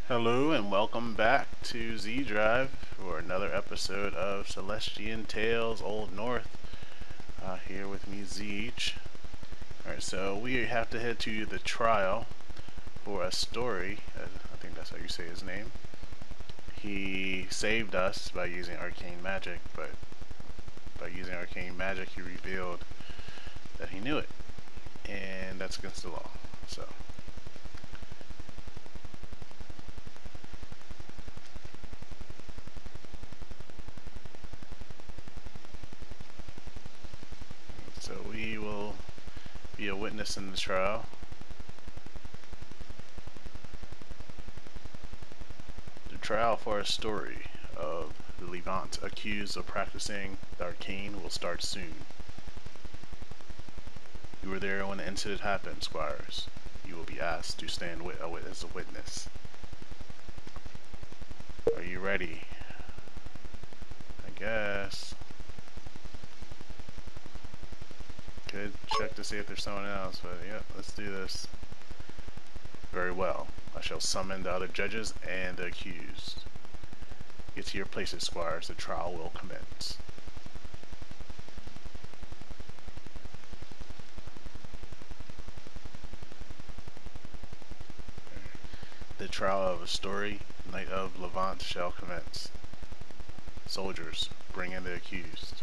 Hello and welcome back to Z Drive for another episode of Celestian Tales Old North. Here with me, Zeech. Alright, so we have to head to the trial for a story. I think that's how you say his name. He saved us by using arcane magic, but by using arcane magic he revealed that he knew it. And that's against the law. So we will be a witness in the trial. The trial for a story of the Levant accused of practicing the arcane will start soon. You were there when the incident happened, squires. You will be asked to stand as a witness. Are you ready? I guess. Could check to see if there's someone else, but yeah, let's do this. Very well. I shall summon the other judges and the accused. Get to your places, squires. The trial will commence. The trial of a story, Night of Levant, shall commence. Soldiers, bring in the accused.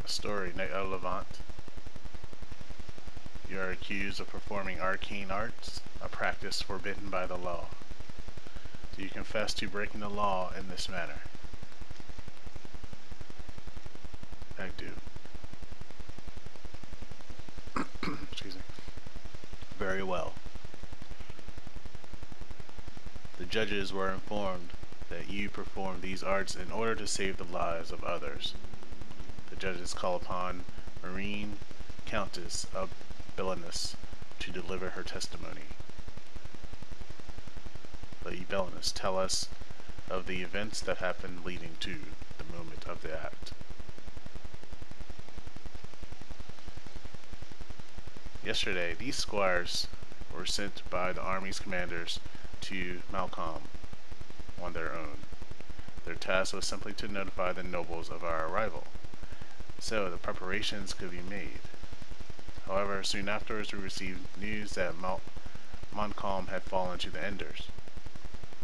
Story, Night of Levant. You are accused of performing arcane arts, a practice forbidden by the law. Do you confess to breaking the law in this manner? I do. Excuse me. Very well. The judges were informed that you performed these arts in order to save the lives of others. The judges call upon Marine Countess of Belenus to deliver her testimony. Lady Belenus, tell us of the events that happened leading to the moment of the act. Yesterday, these squires were sent by the army's commanders to Malcolm on their own. Their task was simply to notify the nobles of our arrival, so the preparations could be made. However, soon afterwards we received news that Montcalm had fallen to the Enders.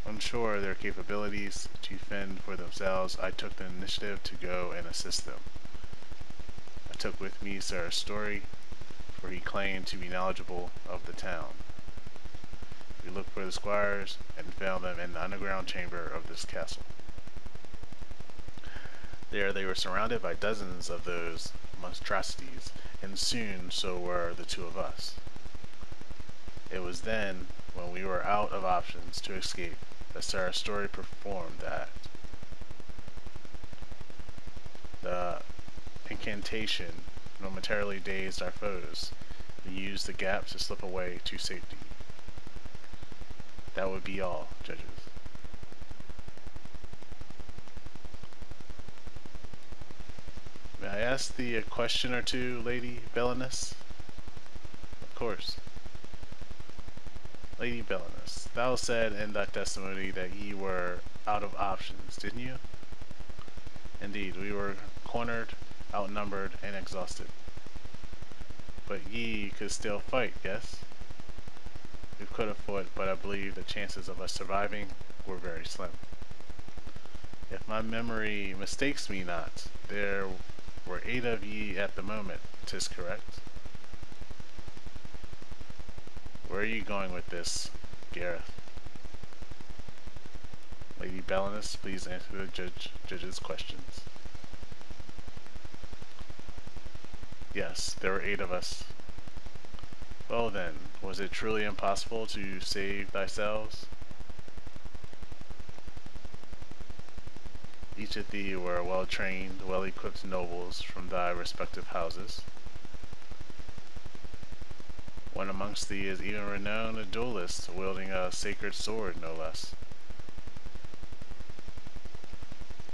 Unsure of their capabilities to fend for themselves, I took the initiative to go and assist them. I took with me Sir Story, for he claimed to be knowledgeable of the town. We looked for the squires and found them in the underground chamber of this castle. There they were surrounded by dozens of those monstrosities, and soon so were the two of us. It was then, when we were out of options to escape, that Sarah's Story performed the act. The incantation momentarily dazed our foes, and used the gap to slip away to safety. That would be all, judges. May I ask a question or two, Lady Belenus? Of course. Lady Belenus, thou said in thy testimony that ye were out of options, didn't you? Indeed, we were cornered, outnumbered, and exhausted. But ye could still fight, yes? We could have fought, but I believe the chances of us surviving were very slim. If my memory mistakes me not, there were 8 of ye at the moment, 'tis correct? Where are you going with this, Gareth? Lady Belenus, please answer the judge's questions. Yes, there were 8 of us. Well then, was it truly impossible to save thyselves? Each of thee were well-trained, well-equipped nobles from thy respective houses. One amongst thee is even renowned a duelist, wielding a sacred sword, no less.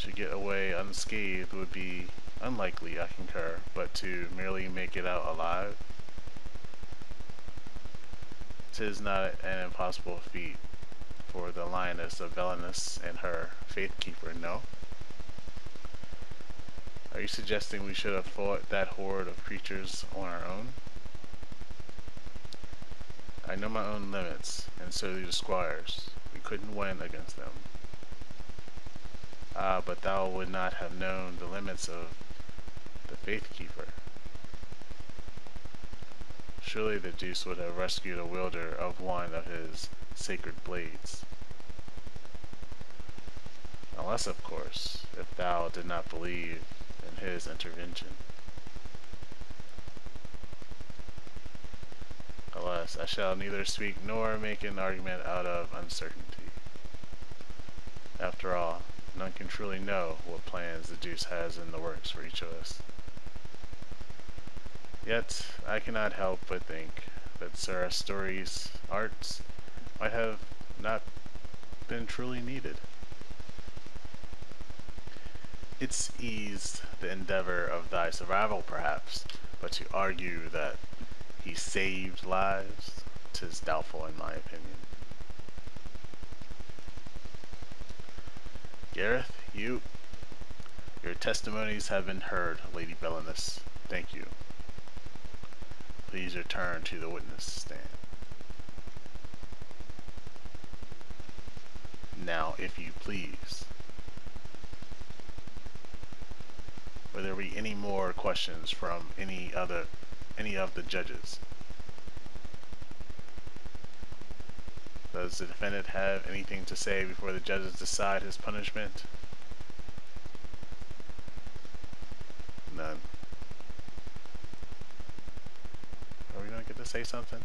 To get away unscathed would be unlikely, I concur, but to merely make it out alive? 'Tis not an impossible feat for the lioness of Velenus and her faithkeeper, no? Are you suggesting we should have fought that horde of creatures on our own? I know my own limits, and so do the squires. We couldn't win against them. Ah, but thou would not have known the limits of the faithkeeper. Surely the deuce would have rescued a wielder of one of his sacred blades. Unless, of course, if thou did not believe in his intervention. Alas, I shall neither speak nor make an argument out of uncertainty. After all, none can truly know what plans the deuce has in the works for each of us. Yet, I cannot help but think that Sir Astori's arts might have not been truly needed. It's eased the endeavor of thy survival, perhaps, but to argue that he saved lives, 'tis doubtful in my opinion. Gareth, your testimonies have been heard, Lady Velenus. Thank you. Please return to the witness stand. Now, if you please. Will there be any more questions from any of the judges? Does the defendant have anything to say before the judges decide his punishment? None. Are we going to get to say something?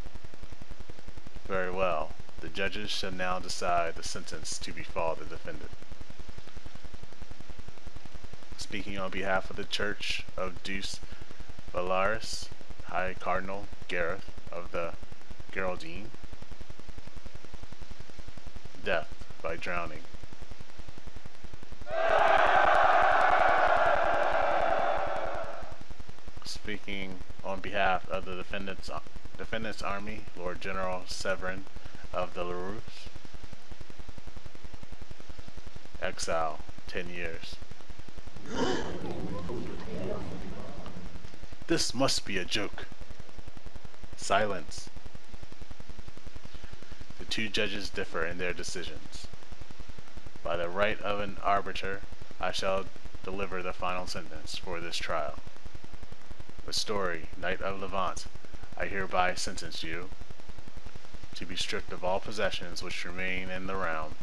Very well. The judges shall now decide the sentence to befall the defendant. Speaking on behalf of the Church of Deuce Valaris, High Cardinal Gareth of the Geraldine. Death by drowning. Speaking on behalf of the defendant's army, Lord General Severin of the Leroux. Exile, 10 years. This must be a joke. Silence. The two judges differ in their decisions. By the right of an arbiter, I shall deliver the final sentence for this trial. Story, Knight of Levant, I hereby sentence you to be stripped of all possessions which remain in the realm,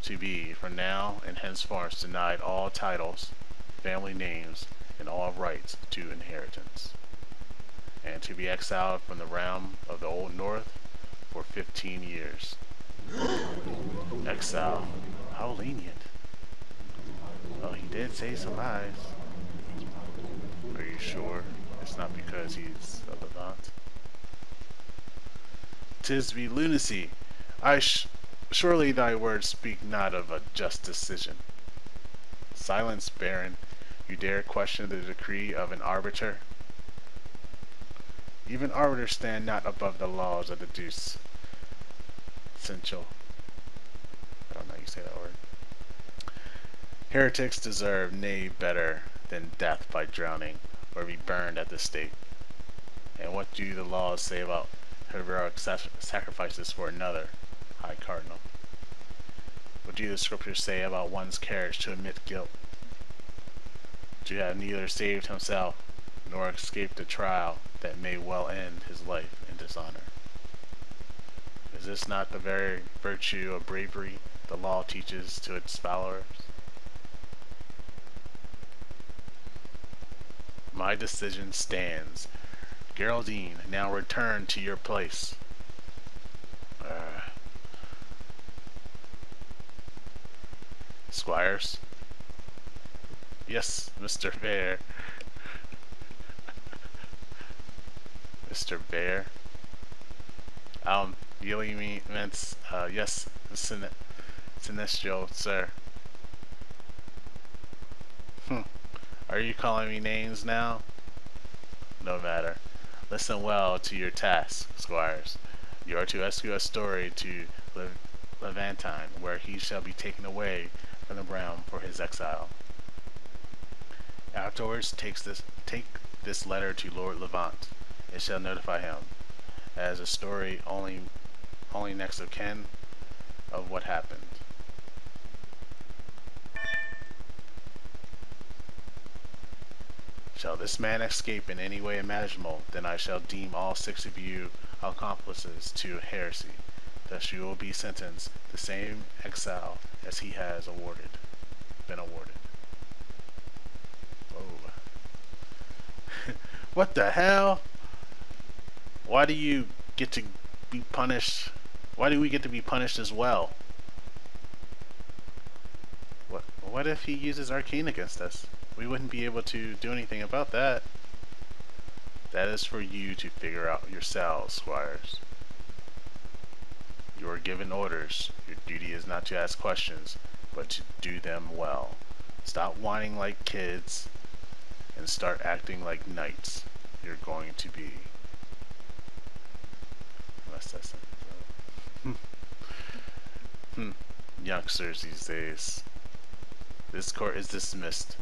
to be, from now and henceforth, denied all titles, family names, and all rights to inheritance, and to be exiled from the realm of the Old North for 15 years. Exile. How lenient. Well, he did say some lies. Are you sure it's not because he's a Levant? 'Tis be lunacy. Surely thy words speak not of a just decision. Silence, Baron. You dare question the decree of an arbiter? Even arbiters stand not above the laws of the deuce. Essential. I don't know how you say that word. Heretics deserve nay better than death by drowning, or be burned at the stake. And what do the laws say about heroic sacrifices for another, High Cardinal? What do the scriptures say about one's courage to admit guilt? To have neither saved himself, nor escaped a trial that may well end his life in dishonor. Is this not the very virtue of bravery the law teaches to its followers? My decision stands. Geraldine, now return to your place. Squires? Yes, Mr. Bear. Mr. Bear? Yelling me meant, yes, Celestial, sir. Are you calling me names now? No matter. Listen well to your task, squires. You are to rescue a story to Levantine, where he shall be taken away from the realm for his exile. Afterwards, take this letter to Lord Levant. It shall notify him, as a story only next of kin, of what happened. Shall this man escape in any way imaginable, then I shall deem all 6 of you accomplices to heresy. Thus you will be sentenced the same exile as he has been awarded. Whoa. What the hell? Why do you get to be punished? Why do we get to be punished as well? What if he uses Arcane against us? We wouldn't be able to do anything about that. That is for you to figure out yourselves, squires. You are given orders. Your duty is not to ask questions, but to do them well. Stop whining like kids and start acting like knights. You're going to be. Unless that's youngsters these days. This court is dismissed.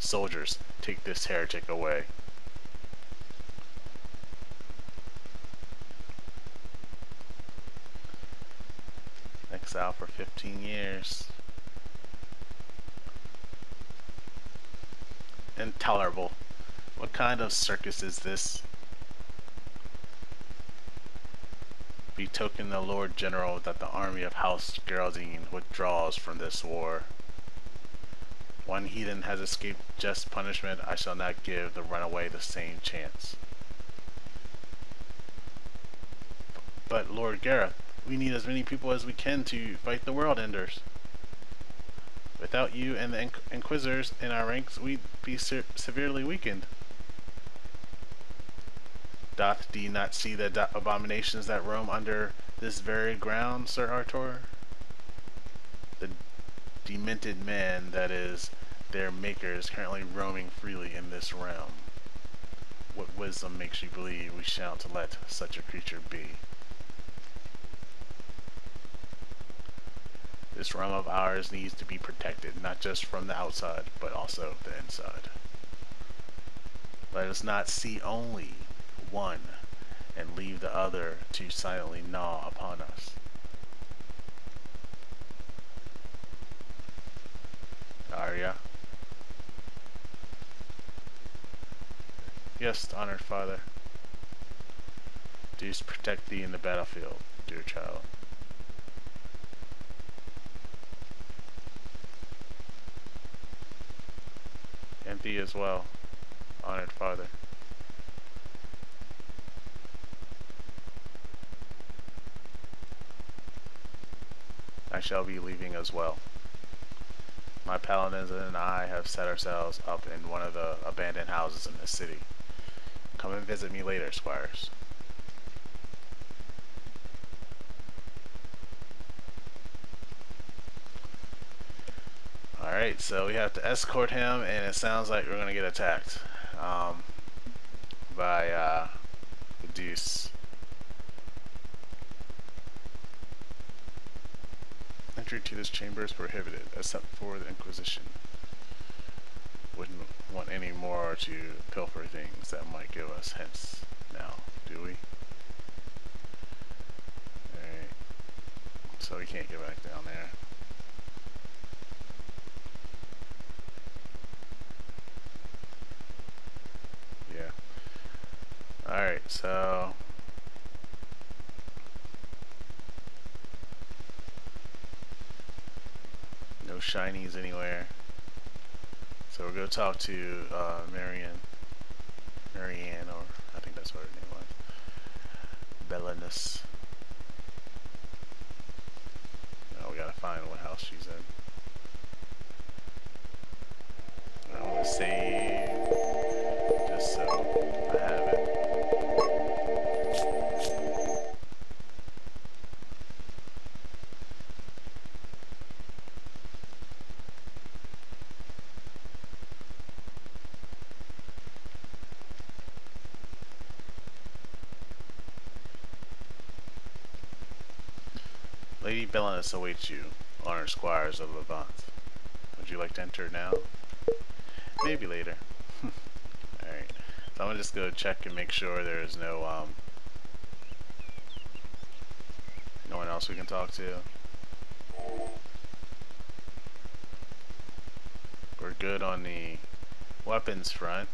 Soldiers, take this heretic away. Exile for 15 years. Intolerable. What kind of circus is this? Betoken the Lord General that the army of House Geraldine withdraws from this war. One heathen has escaped just punishment. I shall not give the runaway the same chance. But Lord Gareth, we need as many people as we can to fight the world enders. Without you and the Inquisitors in our ranks, we'd be severely weakened. Doth thee not see the abominations that roam under this very ground, Sir Arthur? The demented man that is their maker is currently roaming freely in this realm. What wisdom makes you believe we shan't let such a creature be? This realm of ours needs to be protected, not just from the outside, but also the inside. Let us not see only one and leave the other to silently gnaw upon us. Arya? Yes, honored father. Do protect thee in the battlefield, dear child. And thee as well, honored father. I shall be leaving as well. My paladins and I have set ourselves up in one of the abandoned houses in the city. Come and visit me later, squires. Alright, so we have to escort him, and it sounds like we're going to get attacked by the Deuce. Entry to this chamber is prohibited, except for the Inquisition. Wouldn't want any more to pilfer things that might give us hints now, do we? Alright, so we can't get back down there. Yeah. Alright, so no shinies anywhere. So we're going to talk to Marianne, or I think that's what her name was. Bellanus. Now we got to find what house she's in. I'm going to save just so I have it. villainous awaits you, honored squires of Levant. Would you like to enter now? Maybe later. Alright, so I'm gonna just go check and make sure there is no one else we can talk to. We're good on the weapons front.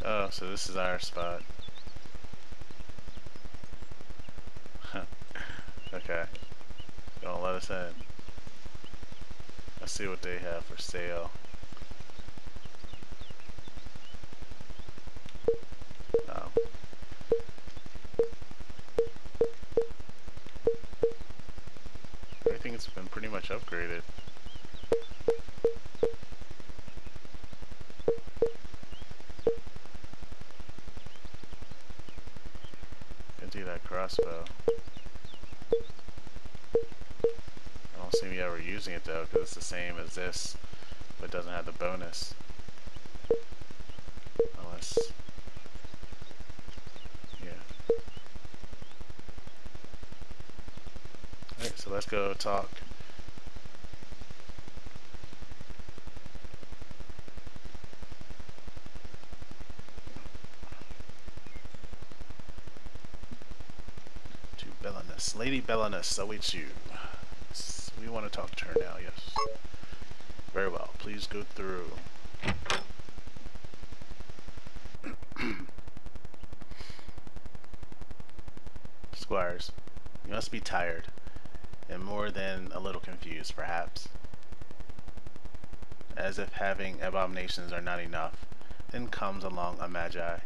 Oh, so this is our spot. Okay. Don't let us in. Let's see what they have for sale. Oh. Everything's been pretty much upgraded. Can do that crossbow. I don't see me ever using it though, because it's the same as this, but it doesn't have the bonus. Unless, yeah. Alright, so let's go talk. To Bellanus. Lady Bellanus awaits you. We want to talk to her now, yes. Very well, please go through. Squires, you must be tired, and more than a little confused, perhaps. As if having abominations are not enough, then comes along a magi.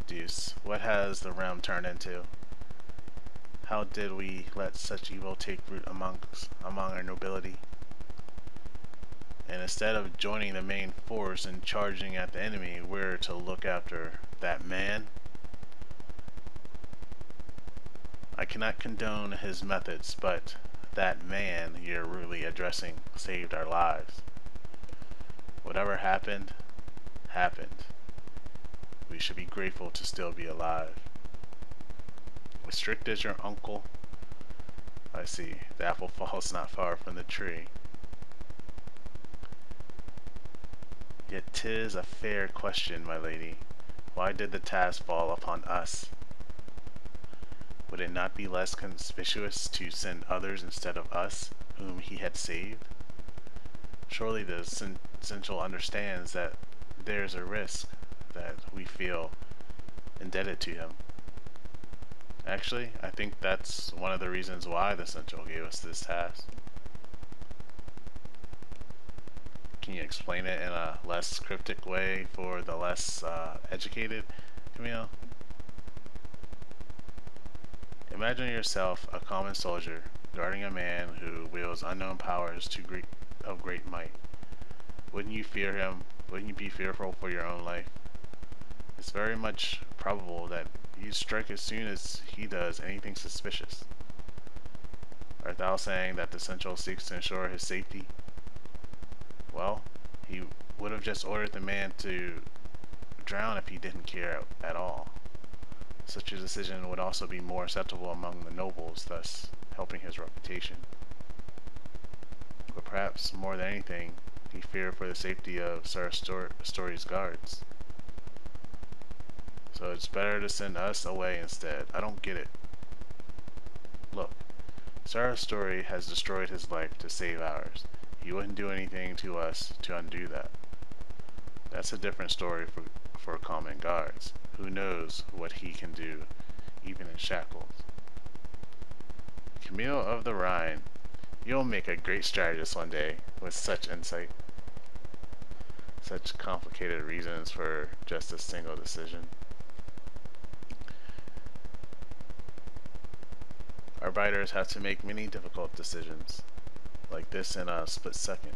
Deuce, what has the realm turned into? How did we let such evil take root among our nobility? And instead of joining the main force and charging at the enemy, we're to look after that man? I cannot condone his methods, but that man you're really addressing saved our lives. Whatever happened, happened. We should be grateful to still be alive. As strict as your uncle? I see. The apple falls not far from the tree. Yet 'tis a fair question, my lady. Why did the task fall upon us? Would it not be less conspicuous to send others instead of us, whom he had saved? Surely the essential understands that there's a risk that we feel indebted to him. Actually, I think that's one of the reasons why the Central gave us this task. Can you explain it in a less cryptic way for the less educated, Camille? Imagine yourself a common soldier guarding a man who wields unknown powers of great might. Wouldn't you fear him? Wouldn't you be fearful for your own life? It's very much probable that you'd strike as soon as he does anything suspicious. Art thou saying that the Central seeks to ensure his safety? Well, he would have just ordered the man to drown if he didn't care at all. Such a decision would also be more acceptable among the nobles, thus helping his reputation. But perhaps more than anything, he feared for the safety of Sir Story's guards. So it's better to send us away instead. I don't get it. Look, Sir Story has destroyed his life to save ours. He wouldn't do anything to us to undo that. That's a different story for common guards. Who knows what he can do, even in shackles. Camille of the Rhine, you'll make a great strategist one day with such insight. Such complicated reasons for just a single decision. Our riders have to make many difficult decisions, like this in a split second.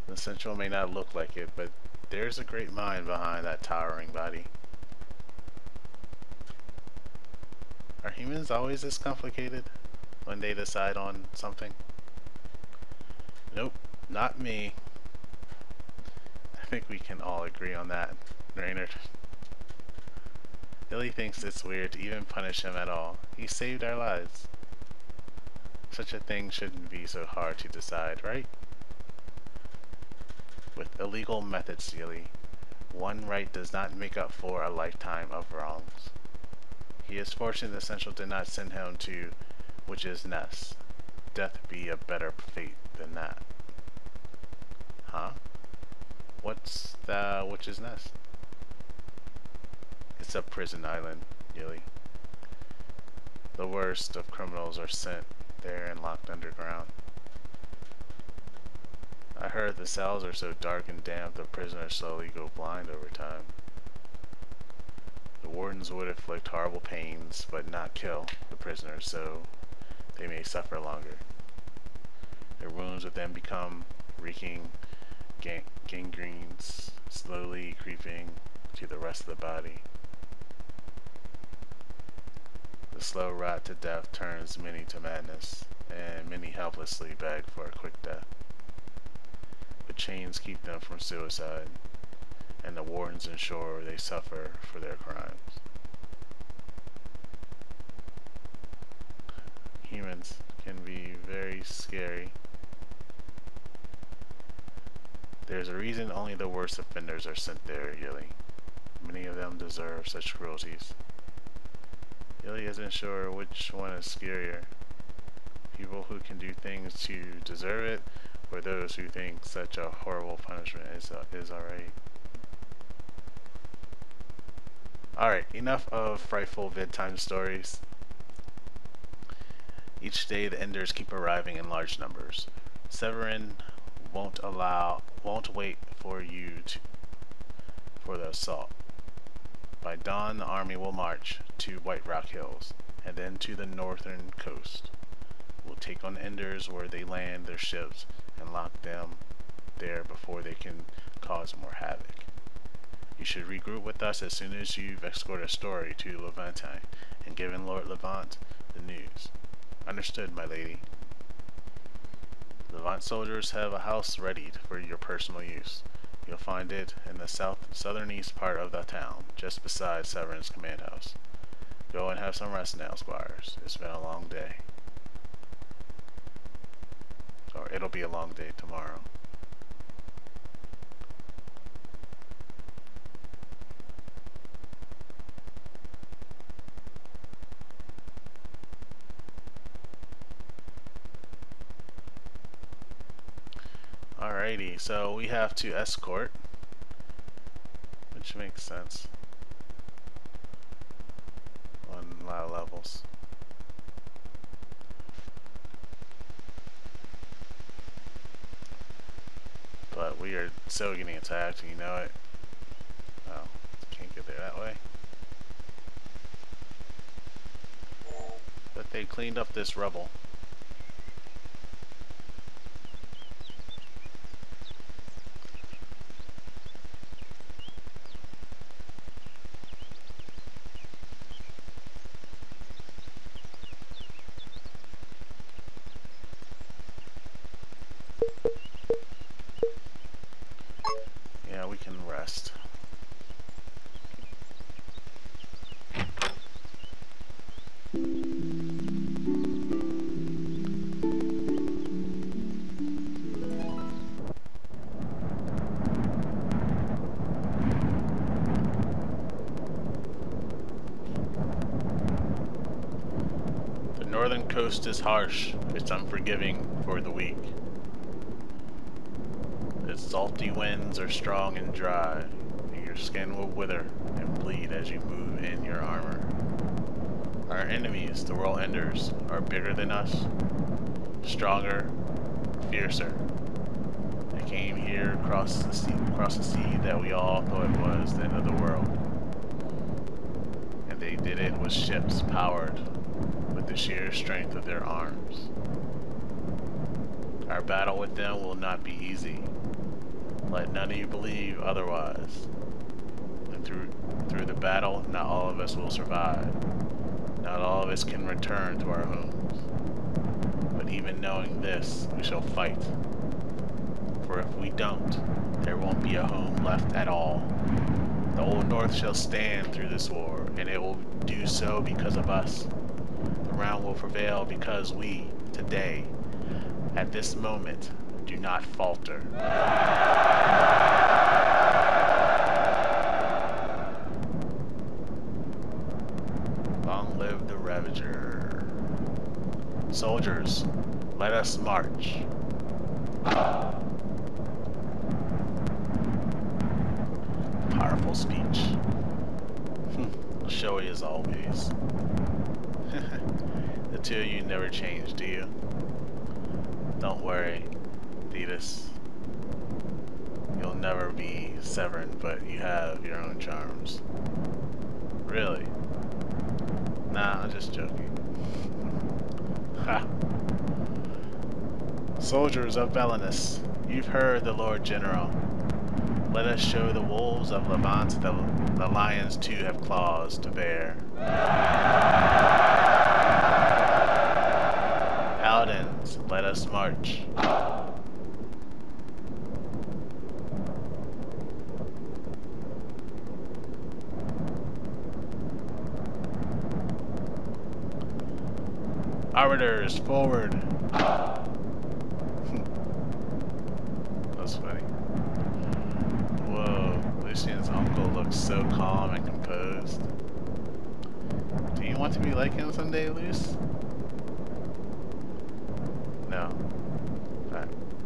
The Central may not look like it, but there's a great mind behind that towering body. Are humans always this complicated when they decide on something? Nope, not me. I think we can all agree on that, Raynard. Billy thinks it's weird to even punish him at all. He saved our lives. Such a thing shouldn't be so hard to decide, right? With illegal methods, Sealy, one right does not make up for a lifetime of wrongs. He is fortunate the Central did not send him to Witch's Nest. Death be a better fate than that. Huh? What's the Witch's Nest? It's a prison island, Yili. The worst of criminals are sent there and locked underground. I heard the cells are so dark and damp the prisoners slowly go blind over time. The wardens would inflict horrible pains, but not kill the prisoners, so they may suffer longer. Their wounds would then become reeking gangrenes, slowly creeping to the rest of the body. The slow rot to death turns many to madness, and many helplessly beg for a quick death. But chains keep them from suicide, and the wardens ensure they suffer for their crimes. Humans can be very scary. There's a reason only the worst offenders are sent there, Yili. Many of them deserve such cruelties. Yili isn't sure which one is scarier. People who can do things to deserve it, or those who think such a horrible punishment is alright. Alright, enough of frightful bedtime stories. Each day the Enders keep arriving in large numbers. Severin won't wait for the assault. By dawn the army will march to White Rock Hills, and then to the northern coast. We'll take on the Enders where they land their ships and lock them there before they can cause more havoc. You should regroup with us as soon as you've escorted a story to Levantine and given Lord Levant the news. Understood, my lady. Levant soldiers have a house readied for your personal use. You'll find it in the southern-east part of the town, just beside Severin's command house. Go and have some rest now, squires. It's been a long day. Or it'll be a long day tomorrow. Alrighty, so we have to escort, which makes sense on a lot of levels. But we are so getting attacked, and you know it. Oh, can't get there that way. But they cleaned up this rubble. Yeah, we can rest. The northern coast is harsh. It's unforgiving for the weak. Its salty winds are strong and dry, and your skin will wither and bleed as you move in your armor. Our enemies, the World Enders, are bigger than us, stronger, fiercer. They came here across the sea that we all thought was the end of the world. And they did it with ships powered with the sheer strength of their arms. Our battle with them will not be easy. Let none of you believe otherwise. And through the battle, not all of us will survive. Not all of us can return to our homes. But even knowing this, we shall fight. For if we don't, there won't be a home left at all. The Old North shall stand through this war, and it will do so because of us. The round will prevail because we, today, at this moment, do not falter. Long live the Ravager. Soldiers, let us march. Powerful speech. Showy as always. The two of you never change, do you? Don't worry, Thetis. You'll never be Severin, but you have your own charms. Really? Nah, I'm just joking. Ha! Soldiers of Belenus, you've heard the Lord General. Let us show the wolves of Levant that the lions too have claws to bear. Paladins, let us march. Arbiters, forward. That's funny. Whoa, Lucien's uncle looks so calm and composed. Do you want to be like him someday, Luce? No.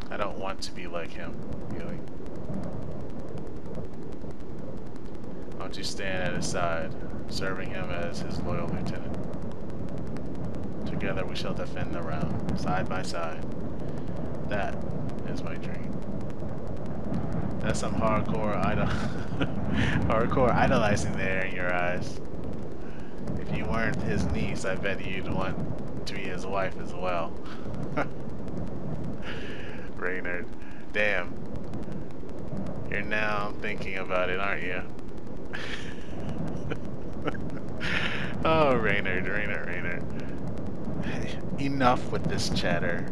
I don't want to be like him, really. Why don't you stand at his side, serving him as his loyal lieutenant? Together we shall defend the realm, side by side. That is my dream. That's some hardcore idolizing there in your eyes. If you weren't his niece, I bet you'd want to be his wife as well. Reynard. Damn. You're now thinking about it, aren't you? Oh, Reynard. Enough with this chatter.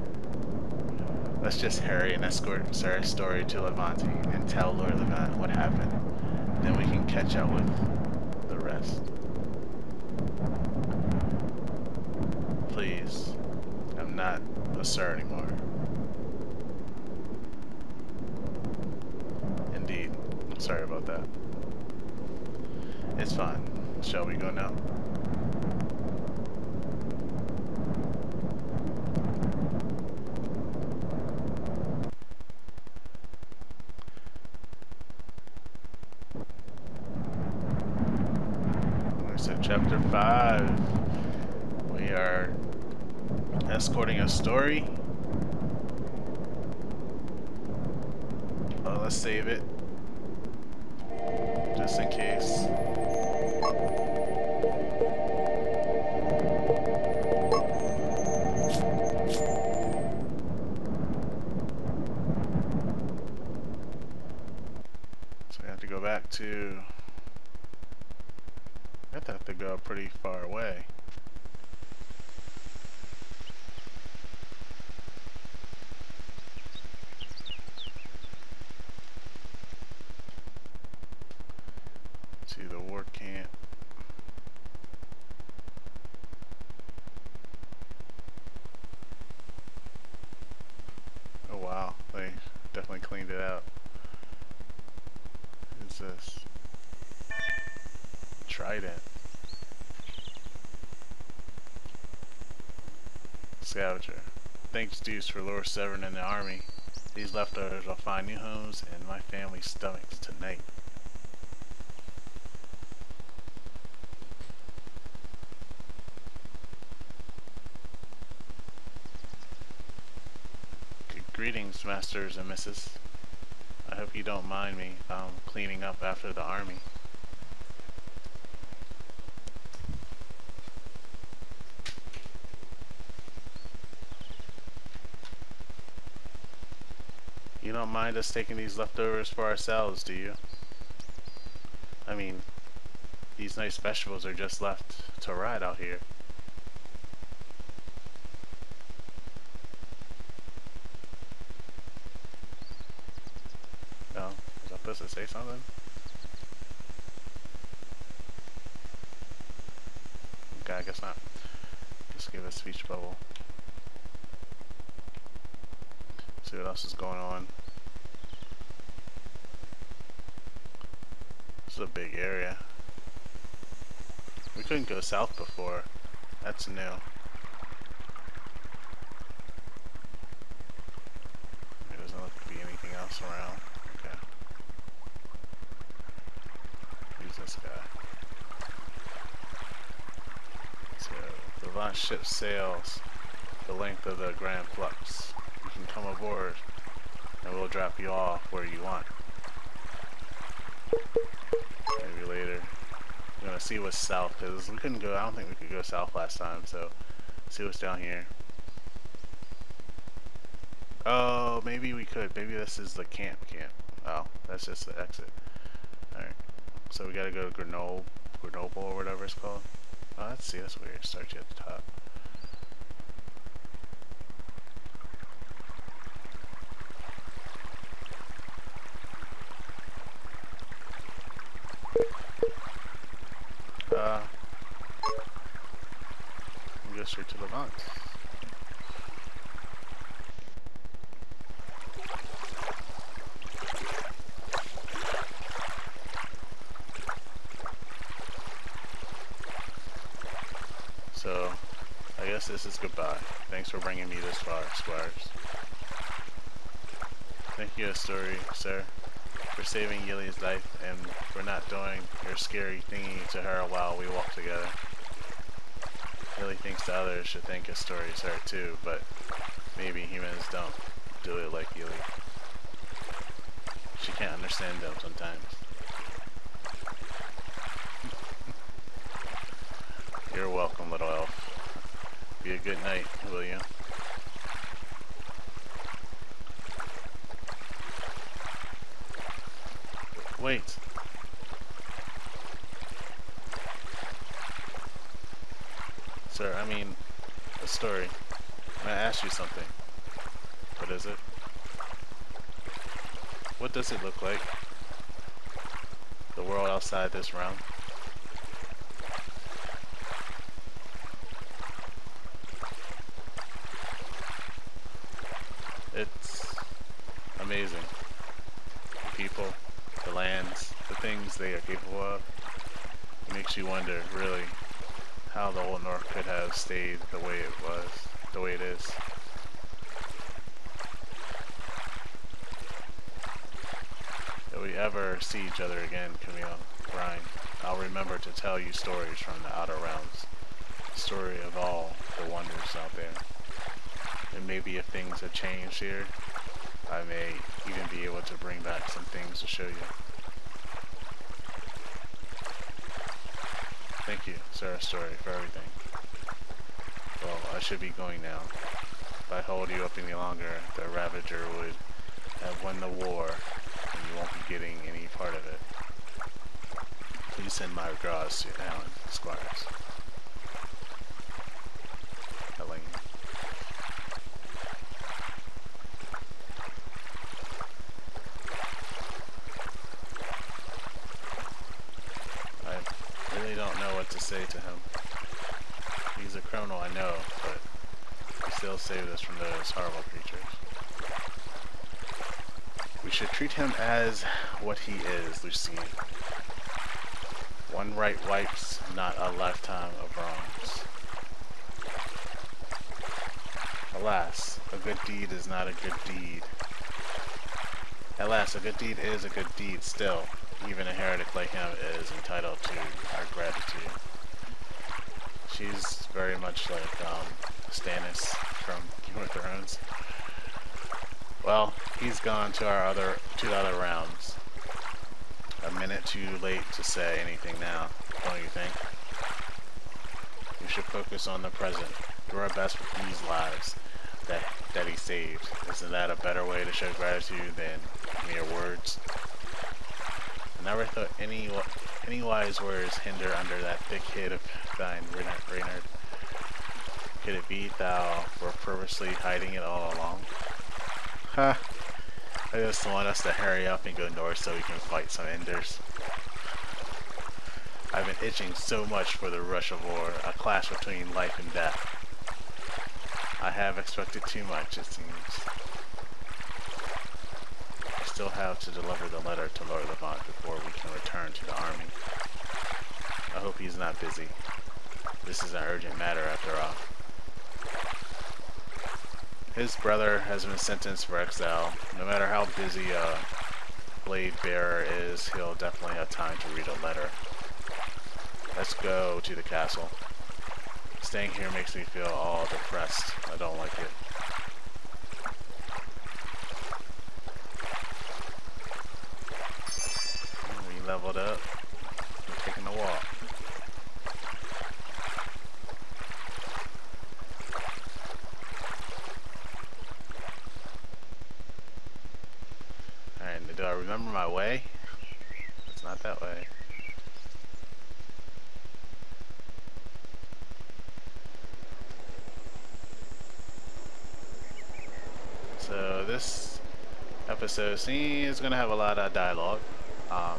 Let's just hurry and escort Sarah's story to Levante and tell Lord Levant what happened. Then we can catch up with the rest. Please. I'm not a sir anymore. Indeed. Sorry about that. It's fine. Shall we go now? So chapter 5. We are escorting a story. Well, let's save it. Just in case. So we have to go back to... I have to go pretty far away. To the war camp. Oh wow, they definitely cleaned it out. What is this? Trident. Scavenger. Thanks, Deuce, for Lord Severin and the army. These leftovers will find new homes in my family's stomachs tonight. Greetings, masters and misses. I hope you don't mind me cleaning up after the army. You don't mind us taking these leftovers for ourselves, do you? I mean, these nice vegetables are just left to rot out here. say something? Okay, I guess not. Just give a speech bubble. See what else is going on. This is a big area. We couldn't go south before. That's new. There doesn't look to be anything else around. Okay. Who's this guy? So, the launch ship sails the length of the Grand Flux. You can come aboard and we'll drop you off where you want. Maybe later. We're gonna see what's south, because we couldn't go, I don't think we could go south last time, so see what's down here. Oh, maybe we could. Maybe this is the camp. Oh, that's just the exit. Alright. So we gotta go to Grenoble or whatever it's called. Oh, let's see, that's weird. Starts you at the top. Go straight to the vent. So, I guess this is goodbye. Thanks for bringing me this far, squires. Thank you, story, sir, for saving Yili's life and for not doing your scary thingy to her while we walk together. Yili thinks the others should thank his story, sir, too, but maybe humans don't do it like Yili. She can't understand them sometimes. You're welcome, little elf. Be a good night, will you? Wait. Sir, I mean, a story. May I ask you something? What is it? What does it look like? The world outside this realm? It's amazing. The people, the lands, the things they are capable of. It makes you wonder, really, how the Old North could have stayed the way it was, the way it is. If we ever see each other again, Camille, Ryan, I'll remember to tell you stories from the outer realms. The story of all the wonders out there. And maybe if things have changed here, I may even be able to bring back some things to show you. Thank you, Sarah Story, for everything. Well, I should be going now. If I hold you up any longer, the Ravager would have won the war, and you won't be getting any part of it. Please send my regards to Alan Squires. Elaine. I really don't know what to say to him. He's a criminal, I know, but he still saved us from those horrible creatures. We should treat him as what he is, Lucienne. One right wipes, not a lifetime of wrongs. Alas, a good deed is not a good deed. Alas, a good deed is a good deed still. Even a heretic like him is entitled to our gratitude. She's very much like Stannis from Game of Thrones. Well, he's gone to the other realms. A minute too late to say anything now, don't you think? We should focus on the present. Do our best with these lives that he saved. Isn't that a better way to show gratitude than mere words? I never thought any wise words hinder under that thick head of thine, Reynard. Could it be thou were purposely hiding it all along? Ha! I just want us to hurry up and go north so we can fight some enders. I've been itching so much for the rush of war, a clash between life and death. I have expected too much, it seems. I still have to deliver the letter to Lord Levant before we can return to the army. I hope he's not busy. This is an urgent matter after all. His brother has been sentenced for exile. No matter how busy a blade bearer is, he'll definitely have time to read a letter. Let's go to the castle. Staying here makes me feel all depressed. I don't like it. We leveled up. We're taking a walk. Alright, do I remember my way? It's not that way. So this episode is going to have a lot of dialogue. I'll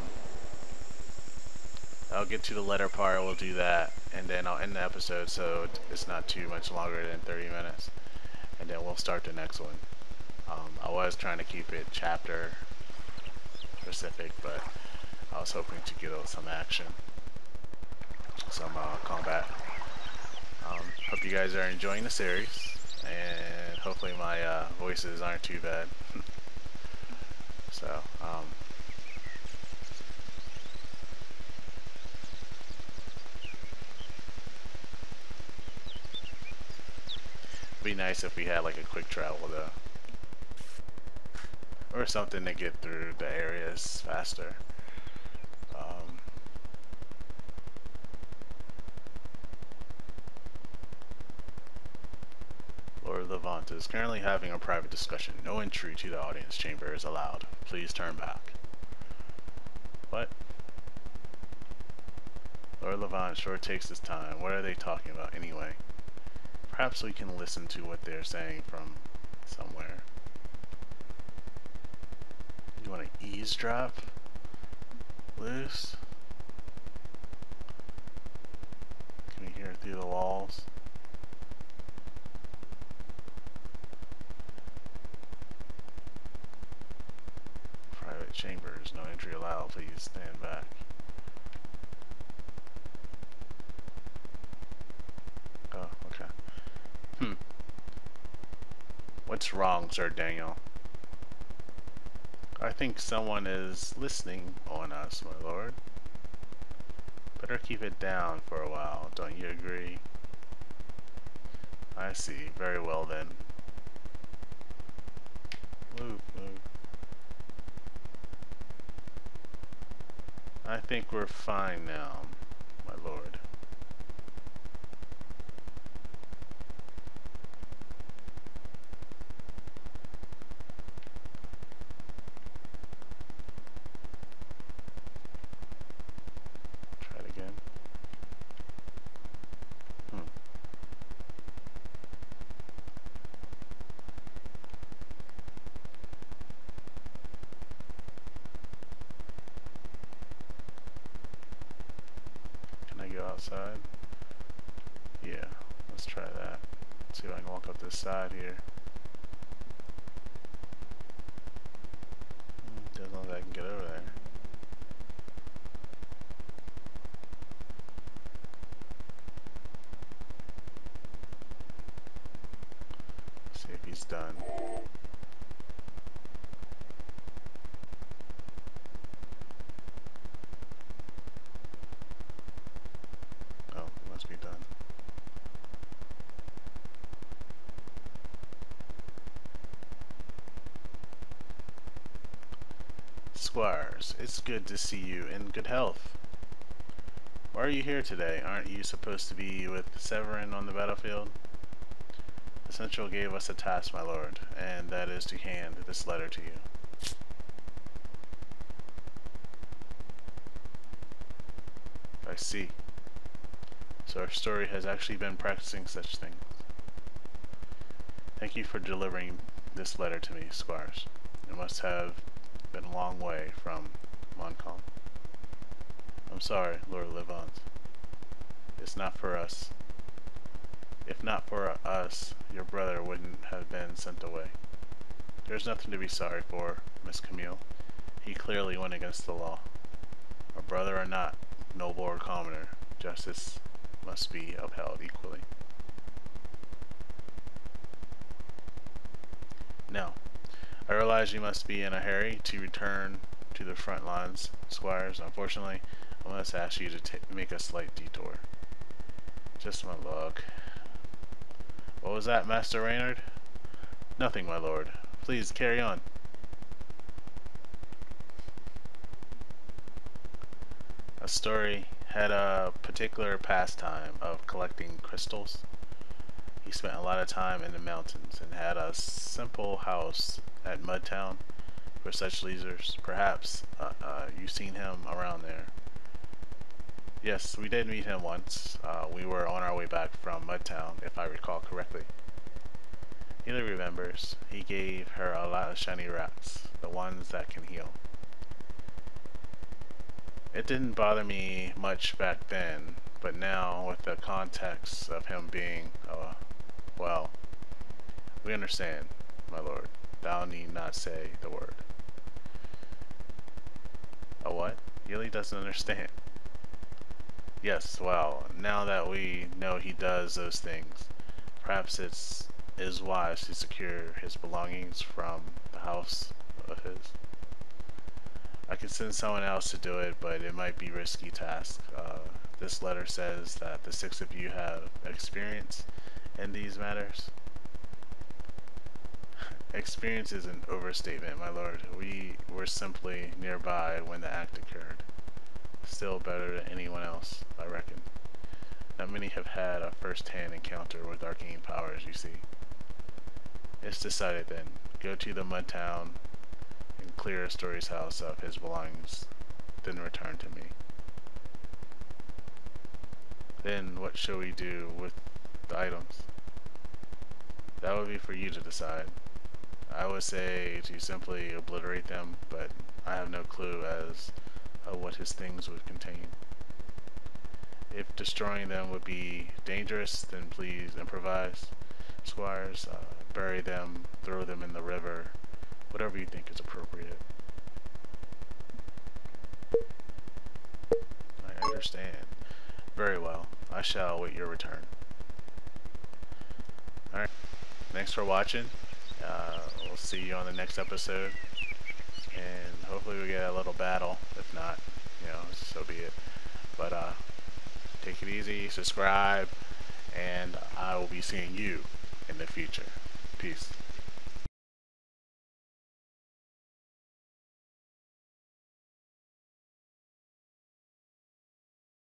get to the letter part, we'll do that, and then I'll end the episode so it's not too much longer than 30 minutes. And then we'll start the next one. I was trying to keep it chapter specific, but I was hoping to get some action, some combat. Hope you guys are enjoying the series, and hopefully my voices aren't too bad. So, it'd be nice if we had like a quick travel though, or something to get through the areas faster. Lord Levant is currently having a private discussion. No entry to the audience chamber is allowed. Please turn back. What? Lord Levant sure takes his time. What are they talking about anyway? Perhaps we can listen to what they're saying from somewhere. You want to eavesdrop? Loose? Can we hear it through the walls? Private chambers, no entry allowed. Please stand back. Oh, okay. What's wrong, Sir Daniel? I think someone is listening on us, my lord. Better keep it down for a while, don't you agree? I see. Very well then. Move, move. I think we're fine now, my lord. Try it again. Outside? Yeah, let's try that. See if I can walk up this side here. Doesn't look like I can get over there. See if he's done. Be done. Squires, it's good to see you in good health. Why are you here today? Aren't you supposed to be with Severin on the battlefield? The Central gave us a task, my lord, and that is to hand this letter to you. I see. So our story has actually been practicing such things. Thank you for delivering this letter to me, Squires. It must have been a long way from Montcalm. I'm sorry, Lord Levant. It's not for us. If not for us, your brother wouldn't have been sent away. There's nothing to be sorry for, Miss Camille. He clearly went against the law. A brother or not, noble or commoner, justice must be upheld equally. Now, I realize you must be in a hurry to return to the front lines, squires. Unfortunately, I must ask you to make a slight detour. Just my luck. What was that, Master Reynard? Nothing, my lord. Please, carry on. A story had a particular pastime of collecting crystals. He spent a lot of time in the mountains and had a simple house at Mudtown for such leisures. Perhaps you've seen him around there. Yes, we did meet him once. We were on our way back from Mudtown, if I recall correctly. Neely remembers. He gave her a lot of shiny rats, the ones that can heal. It didn't bother me much back then, but now, with the context of him being, well, we understand, my lord. Thou need not say the word. A what? Yili doesn't understand. Yes, well, now that we know he does those things, perhaps it is wise to secure his belongings from the house of his. I could send someone else to do it, but it might be a risky task. This letter says that the 6 of you have experience in these matters. Experience is an overstatement, my lord. We were simply nearby when the act occurred. Still better than anyone else, I reckon. Not many have had a first-hand encounter with arcane powers, you see. It's decided then. Go to the mud town and clear Story's house of his belongings, then return to me. Then what shall we do with the items? That would be for you to decide. I would say to simply obliterate them, but I have no clue as what his things would contain. If destroying them would be dangerous, then please improvise. Squires, bury them, throw them in the river, whatever you think is appropriate. I understand. Very well. I shall await your return. Alright. Thanks for watching. We'll see you on the next episode. And hopefully we get a little battle. If not, you know, so be it. But take it easy, subscribe, and I will be seeing you in the future. Peace.